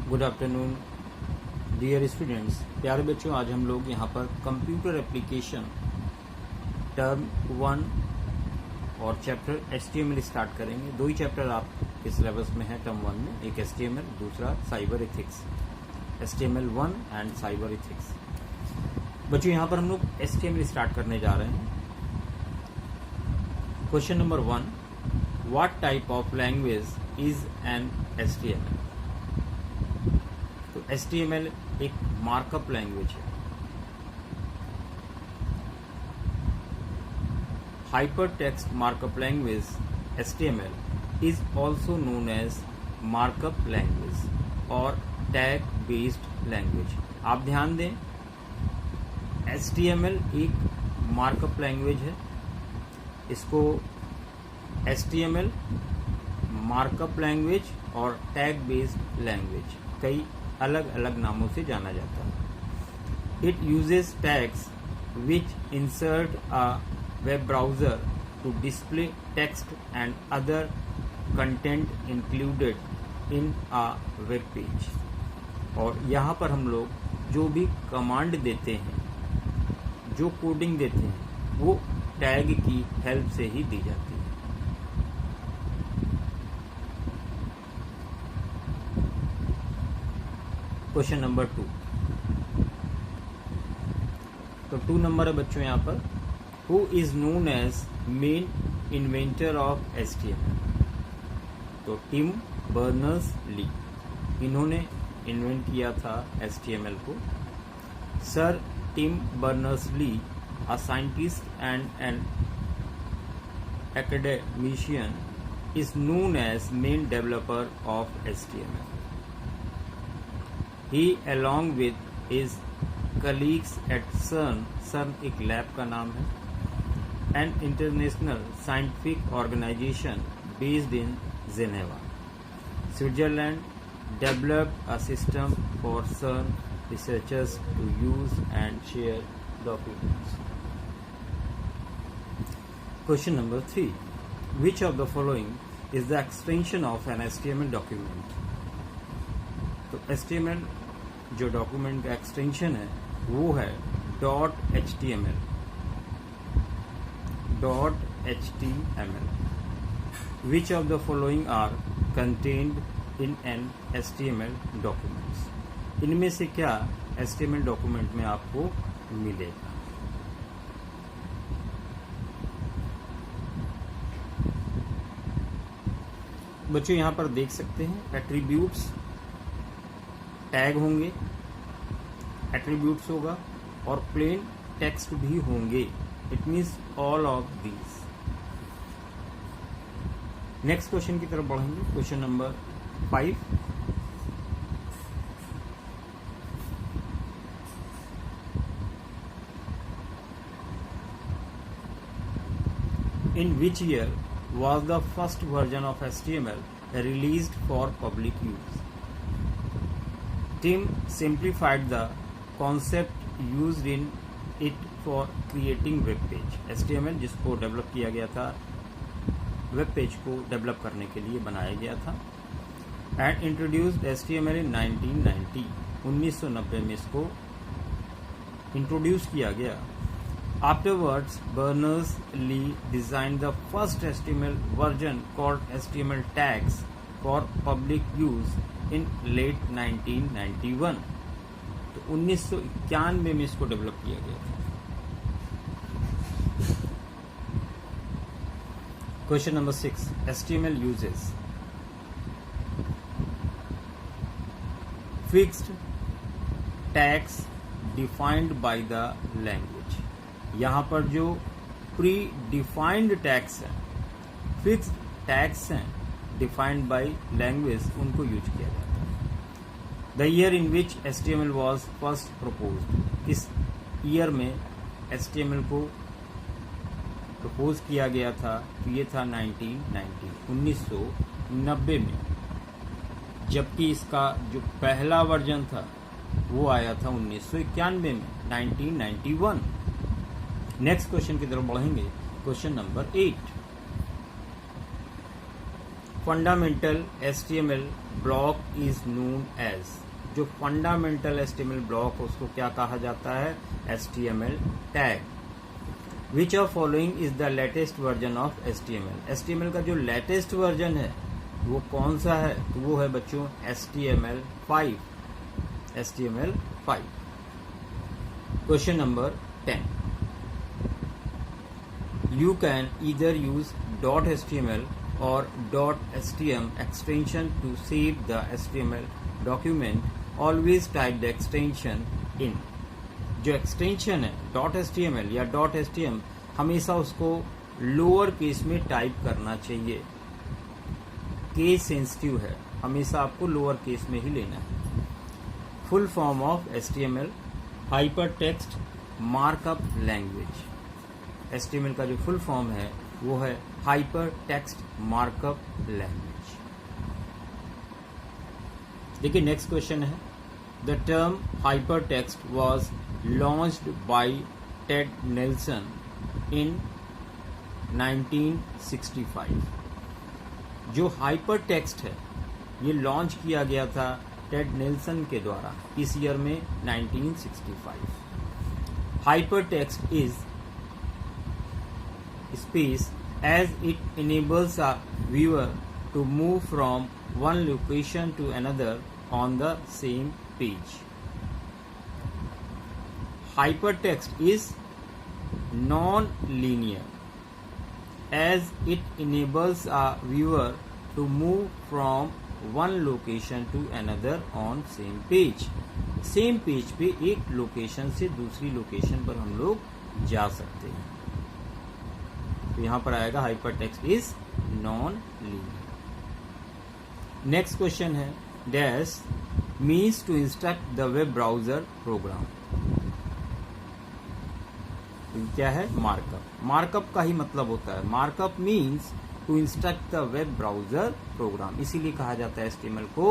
Good afternoon dear students. प्यारे बच्चों, आज हम लोग यहाँ पर कंप्यूटर एप्लीकेशन टर्म 1 और चैप्टर HTML स्टार्ट करेंगे। दो ही चैप्टर आपके सिलेबस में है टर्म 1 में, एक HTML, दूसरा cyber ethics. HTML 1 and cyber ethics. बच्चों यहाँ पर हम लोग HTML स्टार्ट करने जा रहे हैं। Question number 1, what type of language is an HTML? तो HTML एक मार्कअप लैंग्वेज है। Hypertext markup language HTML is also known as markup language और टैग बेस्ड लैंग्वेज। आप ध्यान दें, HTML एक मार्कअप लैंग्वेज है। इसको HTML मार्कअप लैंग्वेज और टैग बेस्ड लैंग्वेज कई अलग अलग नामों से जाना जाता है। It uses tags which insert a web browser to display text and other content included in a web page. और यहाँ पर हम लोग जो भी कमांड देते हैं, जो कोडिंग देते हैं, वो टैग की हेल्प से ही दी जाती है। Question number 2। तो 2 नंबर है बच्चों यहाँ पर, who is known as main inventor of HTML? तो टिम बर्नर्स-ली, इन्होंने इन्वेंट किया था HTML को। Sir Tim Berners-Lee, a scientist and an academician, is known as main developer of HTML. He, along with his colleagues at CERN एक lab का नाम है, an international scientific organization based in Geneva, Switzerland, developed a system for CERN researchers to use and share documents. Question number 3. Which of the following is the extension of an HTML document? तो HTML जो document का extension है वो है .html। Which of the following are contained in an HTML documents? इनमें से क्या HTML document में आपको मिलेगा? बच्चों यहाँ पर देख सकते हैं एट्रीब्यूट्स, टैग होंगे, एट्रीब्यूट्स होगा और प्लेन टेक्स्ट भी होंगे। It means all of these. Next question की तरफ बढ़ेंगे। Question number 5। In which year was the first version of HTML released for public use? Tim simplified the concept used in it for creating web page. HTML जिसको develop किया गया था, web page को develop करने के लिए बनाया गया था। And introduced HTML in 1990. 1990 में इसको इंट्रोड्यूस किया गया। Afterwards, Berners-Lee designed the first HTML version called HTML tags for public use in late 1991. तो 1991 में इसको डेवलप किया गया था। Question number 6, HTML uses fixed tags defined by the language। यहाँ पर जो प्री डिफाइंड टैग्स हैं, फिक्स्ड टैग्स हैं, डिफाइंड बाय लैंग्वेज, उनको यूज किया जाता है। The year in which HTML was first proposed, किस ईयर में HTML को प्रपोज किया गया था? तो ये था 1990 में, जबकि इसका जो पहला वर्जन था वो आया था 1991 में, 1991। नेक्स्ट क्वेश्चन की तरफ बढ़ेंगे। Question number 8। Fundamental HTML block is known as, जो फंडामेंटल HTML ब्लॉक उसको क्या कहा जाता है? HTML tag. Which of following is the latest version of HTML? HTML का जो लेटेस्ट वर्जन है वो कौन सा है? तो वो है बच्चों HTML5। HTML5। Question number 10, you can either use .html or .htm extension to save the HTML document. Always type the extension in. जो एक्सटेंशन है .html या .htm, हमेशा उसको लोअर केस में टाइप करना चाहिए। केस सेंसिटिव है, हमेशा आपको लोअर केस में ही लेना है। Full form of HTML, hypertext markup language. HTML का जो फुल फॉर्म है वो है हाइपर टेक्स्ट मार्कअप लैंग्वेज। देखिए नेक्स्ट क्वेश्चन है, the term hyper text was launched by Ted Nelson in 1965। जो हाइपर टेक्स्ट है ये लॉन्च किया गया था टेड नेल्सन के द्वारा इस ईयर में 1965। Hyper text is space as it enables a viewer to move from one location to another on the same page. Hypertext is non-linear as it enables a viewer to move from one location to another on same page. Same page पे एक location से दूसरी location पर हम लोग जा सकते हैं। तो यहां पर आएगा hyper text is non linear. Next question है, dash means to instruct the web browser program. क्या है? मार्कअप। मार्कअप का ही मतलब होता है, markup means to instruct the web browser program, इसीलिए कहा जाता है HTML को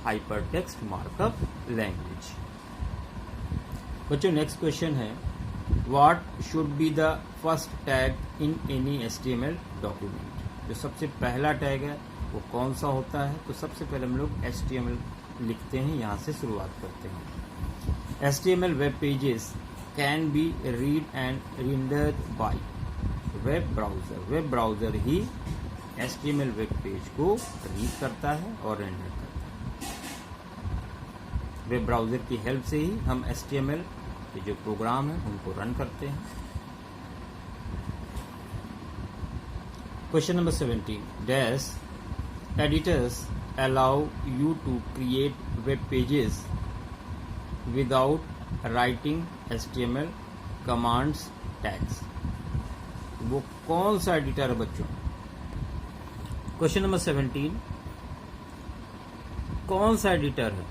हाइपर टेक्स्ट मार्कअप लैंग्वेज। बच्चों नेक्स्ट क्वेश्चन है, What should be the first tag in any HTML document? जो सबसे पहला टैग है वो कौन सा होता है? तो सबसे पहले हम लोग HTML लिखते हैं, यहाँ से शुरुआत करते हैं। HTML web pages can be read and rendered by web browser. Web browser he HTML web page को रीड करता है और रेंडर करता है। वेब ब्राउजर की हेल्प से ही हम HTML ये जो प्रोग्राम है उनको रन करते हैं। Question number 17, dash editors allow you to create web pages without writing HTML commands tags. वो कौन सा एडिटर है बच्चों? क्वेश्चन नंबर 17, कौन सा एडिटर है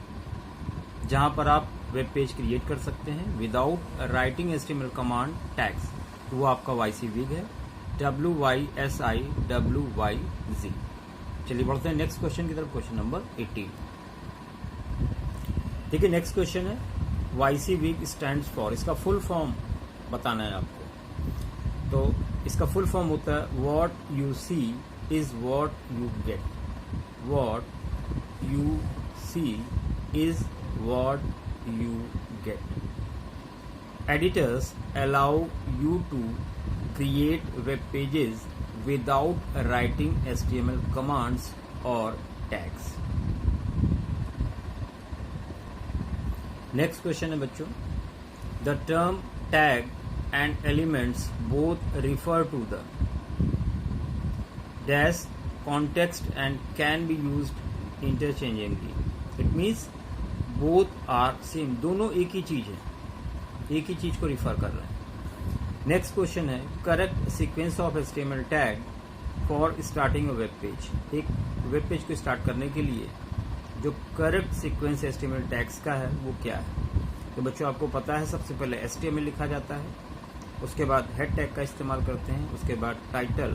जहां पर आप वेब पेज क्रिएट कर सकते हैं without writing HTML command tags? वो आपका YCWig है, WYSIWYG। चलिए बढ़ते हैं नेक्स्ट क्वेश्चन की तरफ, क्वेश्चन नंबर 18। देखिए नेक्स्ट क्वेश्चन है, YCWig स्टैंड्स फॉर, इसका फुल फॉर्म बताना है आपको। तो इसका फुल फॉर्म होता है what you see is what you get. What you see is what you get. Editors allow you to create web pages without writing HTML commands or tags. Next question है बच्चों, the term tag and elements both refer to the dash context and can be used interchangeably. It means both are same, दोनों एक ही चीज है, एक ही चीज को refer कर रहे हैं। नेक्स्ट क्वेश्चन है, correct sequence of HTML tag for starting a web page. एक वेब पेज को स्टार्ट करने के लिए जो करेक्ट सीक्वेंस HTML टैग्स का है वो क्या है? तो बच्चों आपको पता है सबसे पहले HTML लिखा जाता है, उसके बाद हेड टैग का इस्तेमाल करते हैं, उसके बाद टाइटल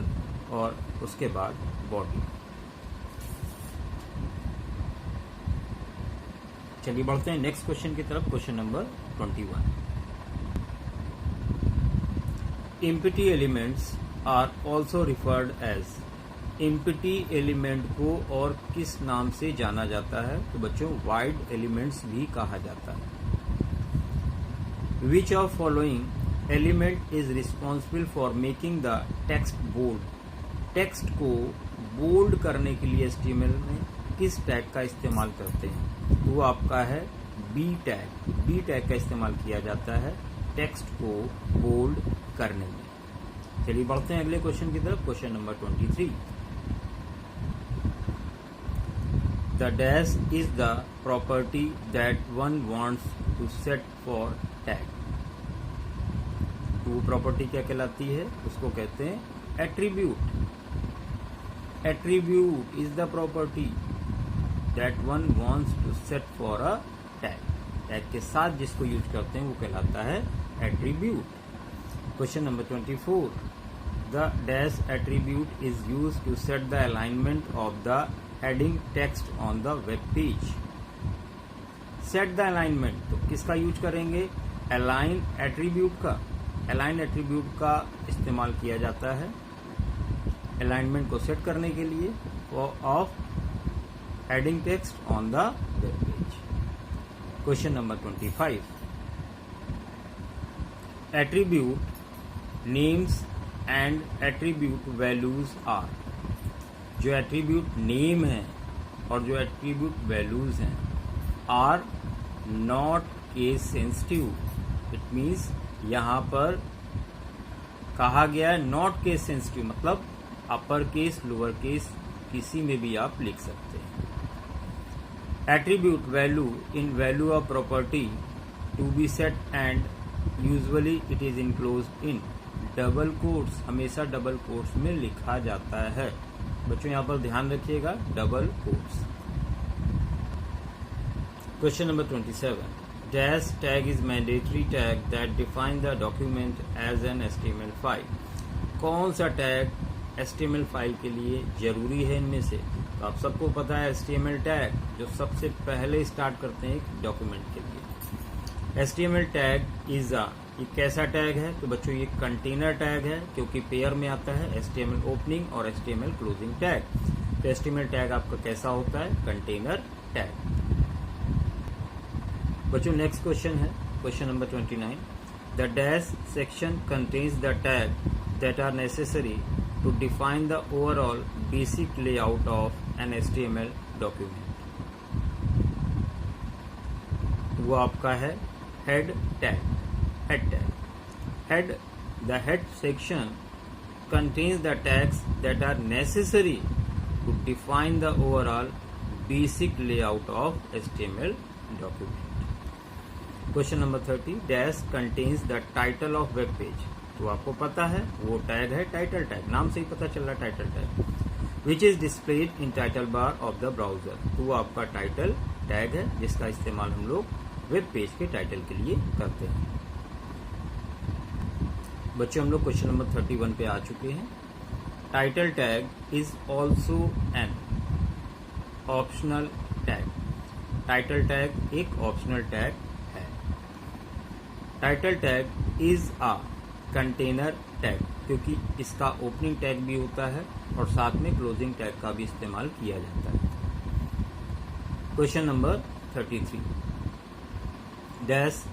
और उसके बाद बॉडी। चलिए बढ़ते हैं नेक्स्ट क्वेश्चन की तरफ, question number 21। Empty elements are also referred as empty element को और किस नाम से जाना जाता है? तो बच्चों वाइड एलिमेंट्स भी कहा जाता है। Which of following element is responsible for making the text bold? Text को बोल्ड करने के लिए HTML में किस टैग का इस्तेमाल करते हैं? तो वो आपका है बी टैग। बी टैग का इस्तेमाल किया जाता है टेक्स्ट को बोल्ड करने में। चलिए बढ़ते हैं अगले क्वेश्चन की तरफ। Question number 23। The dash is the property that one wants to set for tag. तो वो प्रॉपर्टी क्या कहलाती है? उसको कहते हैं attribute. Attribute is the property that one wants to set for a tag. Tag के साथ जिसको यूज करते हैं वो कहलाता है attribute. Question number 24। The dash attribute is used to set the alignment of the heading text on the web page. Set the alignment तो किसका यूज करेंगे? अलाइन एट्रीब्यूट का। अलाइन एट्रीब्यूट का इस्तेमाल किया जाता है अलाइनमेंट को सेट करने के लिए of heading text on the web page. Question number 25। Attribute names and attribute values are. जो एट्रीब्यूट नेम है और जो एट्रीब्यूट वैल्यूज हैं are not case sensitive. It means यहाँ पर कहा गया है नॉट केस सेंसिटिव, मतलब अपर केस लोअर केस किसी में भी आप लिख सकते हैं। Attribute value in value of property to be set and usually it is enclosed in double quotes. हमेशा डबल कोट्स में लिखा जाता है। बच्चों यहाँ पर ध्यान रखिएगा double quotes. Question number 27। Dash tag is mandatory tag that define the document as an HTML file। कौन सा टैग HTML फाइल के लिए जरूरी है इनमें से? तो आप सबको पता है HTML टैग जो सबसे पहले स्टार्ट करते हैं एक डॉक्यूमेंट के लिए। HTML टैग इज ये कैसा टैग है? तो बच्चों ये कंटेनर टैग है क्योंकि पेयर में आता है HTML ओपनिंग और HTML क्लोजिंग टैग। तो HTML टैग आपका कैसा होता है? Container tag. बच्चों नेक्स्ट क्वेश्चन है question number 29। The dash section contains the tag that are necessary to define the overall basic layout of an HTML document. वो आपका है head tag. Head tag head the head section contains the tags that are necessary to define the overall basic layout of HTML document. Question number 30। Dash contains the title of web page. तो आपको पता है वो tag है title tag. नाम से ही पता चल रहा है title tag. Which is displayed in title bar of the browser. तो वो आपका टाइटल टैग है जिसका इस्तेमाल हम लोग वेब पेज के टाइटल के लिए करते हैं। बच्चों हम लोग क्वेश्चन नंबर 31 पे आ चुके हैं। Title tag is also an optional tag. Title tag एक optional tag. Title tag is a container tag क्योंकि इसका ओपनिंग टैग भी होता है और साथ में क्लोजिंग टैग का भी इस्तेमाल किया जाता है। Question number 33। Dash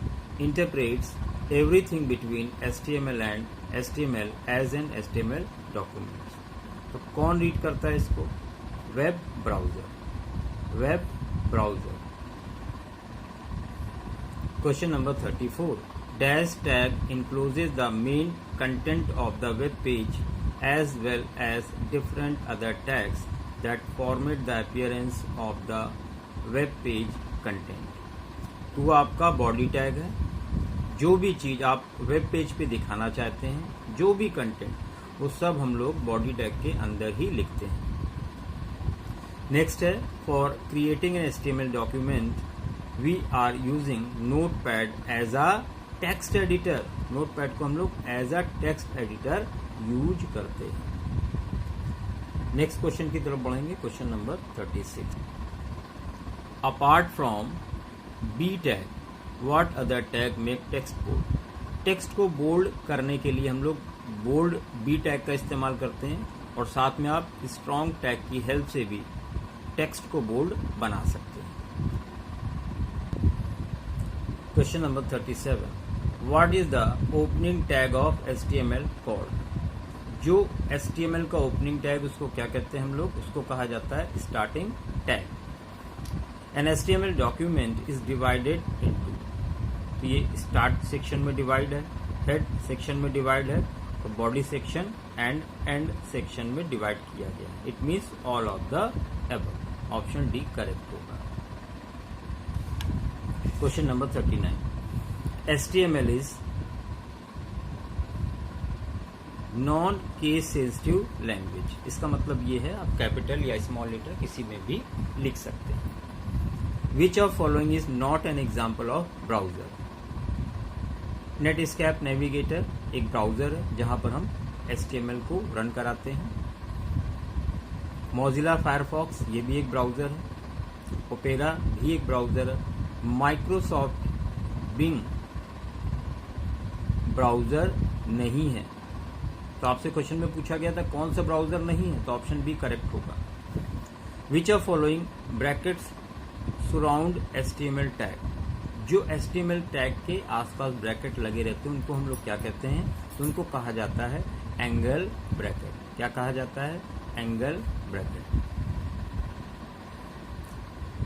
interprets everything between HTML and HTML as an HTML document. तो कौन रीड करता है इसको? Web browser. Web browser. Question number 34। Dash tag encloses the main content of the web page as well as different other tags that format the appearance of the web page content। तो वो आपका body tag है। जो भी चीज आप web page पे दिखाना चाहते हैं, जो भी कंटेंट, वो सब हम लोग बॉडी टैग के अंदर ही लिखते हैं। नेक्स्ट है for creating an HTML document we are using notepad as a text editor. Notepad को हम लोग as a text editor use करते हैं। नेक्स्ट क्वेश्चन की तरफ बढ़ेंगे। Question number 36। Apart from B tag what other tag make text bold. Text को bold करने के लिए हम लोग बोल्ड बी टैग का इस्तेमाल करते हैं और साथ में आप स्ट्रॉन्ग टैग की हेल्प से भी टेक्स्ट को बोल्ड बना सकते हैं। Question number 37, what is the opening tag of HTML called? जो HTML का ओपनिंग टैग उसको क्या कहते हैं हम लोग? उसको कहा जाता है starting tag. An HTML document is divided into, तो ये स्टार्ट सेक्शन में डिवाइड है, हेड सेक्शन में डिवाइड है, तो body section and end section में डिवाइड किया गया। It means all of the above. Option D correct होगा। Question number 39, HTML is non case sensitive language. इसका मतलब ये है, आप कैपिटल या स्मॉल लेटर किसी में भी लिख सकते हैं। विच of following is not an example of browser? Netscape navigator एक ब्राउजर है जहां पर हम HTML को रन कराते हैं। मोजिला फायरफॉक्स ये भी एक ब्राउजर है। ओपेरा भी एक ब्राउजर है। माइक्रोसॉफ्ट बिंग ब्राउजर नहीं है। तो आपसे क्वेश्चन में पूछा गया था कौन सा ब्राउजर नहीं है, तो ऑप्शन बी करेक्ट होगा। विच of following brackets surround HTML tag? जो HTML टैग के आसपास ब्रैकेट लगे रहते हैं उनको हम लोग क्या कहते हैं? तो उनको कहा जाता है एंगल ब्रैकेट। क्या कहा जाता है? Angle bracket.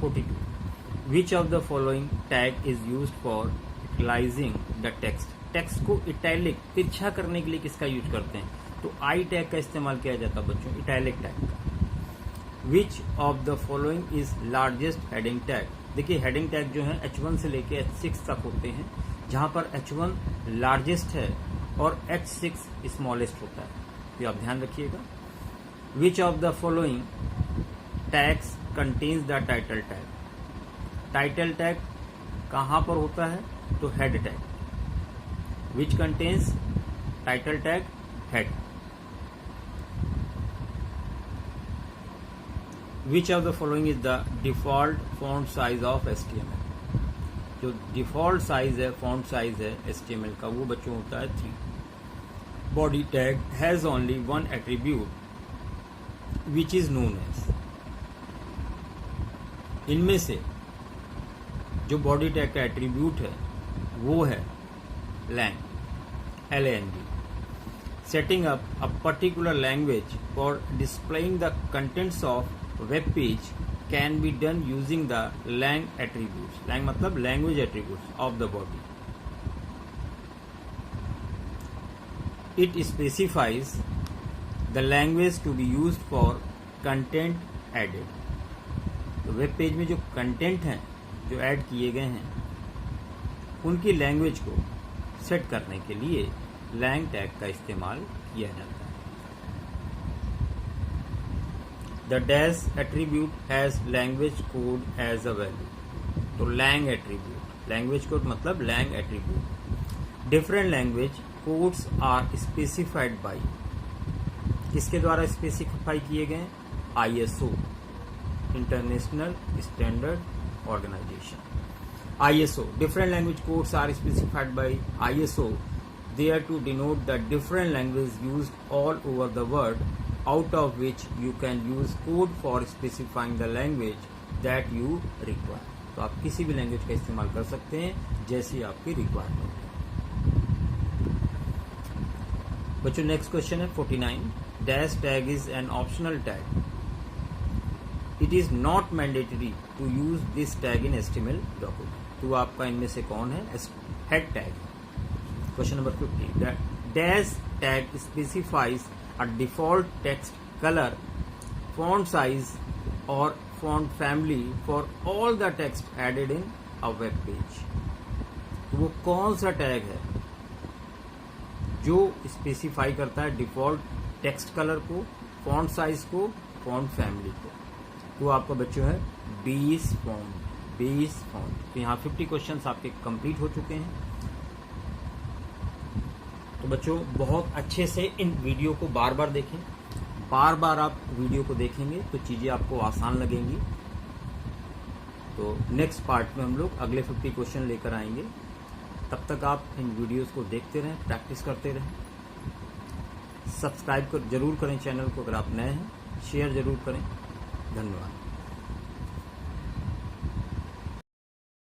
42, which of the following tag is used for italicizing the text? Text को इटैलिक तिरछा करने के लिए किसका यूज करते हैं? तो आई टैग का इस्तेमाल किया जाता है बच्चों, इटैलिक टैग का। विच of the following is largest heading tag? देखिए हेडिंग टैग जो है H1 से लेके H6 तक होते हैं, जहां पर H1 लार्जेस्ट है और H6 स्मॉलेस्ट होता है, तो आप ध्यान रखिएगा। Which of the following tags contains the title tag? Title tag कहां पर होता है? तो head tag. Which contains title tag? Head. Which of the following is the default font size of HTML? जो डिफॉल्ट साइज है, font size है HTML का, वो बच्चों होता है 3। Body tag has only one attribute which is known as. इनमें से जो बॉडी टैग का एट्रीब्यूट है वो है lang, LANG। setting up a particular language for displaying the contents of web page can be done using the lang attributes. lang मतलब language attributes of the body. It specifies the language to be used for content added. तो web page में जो content हैं जो add किए गए हैं उनकी लैंग्वेज को सेट करने के लिए lang टैग का इस्तेमाल किया जाता है। The dash attribute has language code as a value. तो lang attribute, language code मतलब lang attribute। Different language codes are specified by, किसके द्वारा स्पेसिफाई किए गए? ISO, international standard organisation. ISO, different language codes are specified by ISO there to denote the different languages used all over the world, out of which you can use code for specifying the language that you require. तो आप किसी भी language का इस्तेमाल कर सकते हैं जैसी आपकी रिक्वायरमेंट है। बच्चों नेक्स्ट क्वेश्चन है 49, dash tag is an optional tag. It is not mandatory to use this tag in HTML document. तो आपका इनमें से कौन है? Head tag. Question number 50, dash tag specifies a default text colour, font size और font family for all the text added in a web page. तो वो कौन सा टैग है जो स्पेसिफाई करता है डिफॉल्ट टेक्स्ट कलर को, फॉन्ट साइज को, फॉन्ट फैमिली को? तो आपका बच्चों है 20 फॉन्ट। तो यहाँ 50 क्वेश्चंस आपके कंप्लीट हो चुके हैं। तो बच्चों बहुत अच्छे से इन वीडियो को बार बार देखें। बार बार आप वीडियो को देखेंगे तो चीज़ें आपको आसान लगेंगी। तो नेक्स्ट पार्ट में हम लोग अगले 50 क्वेश्चन लेकर आएंगे। तब तक आप इन वीडियोस को देखते रहें, प्रैक्टिस करते रहें। सब्सक्राइब जरूर करें चैनल को अगर आप नए हैं, शेयर जरूर करें। धन्यवाद।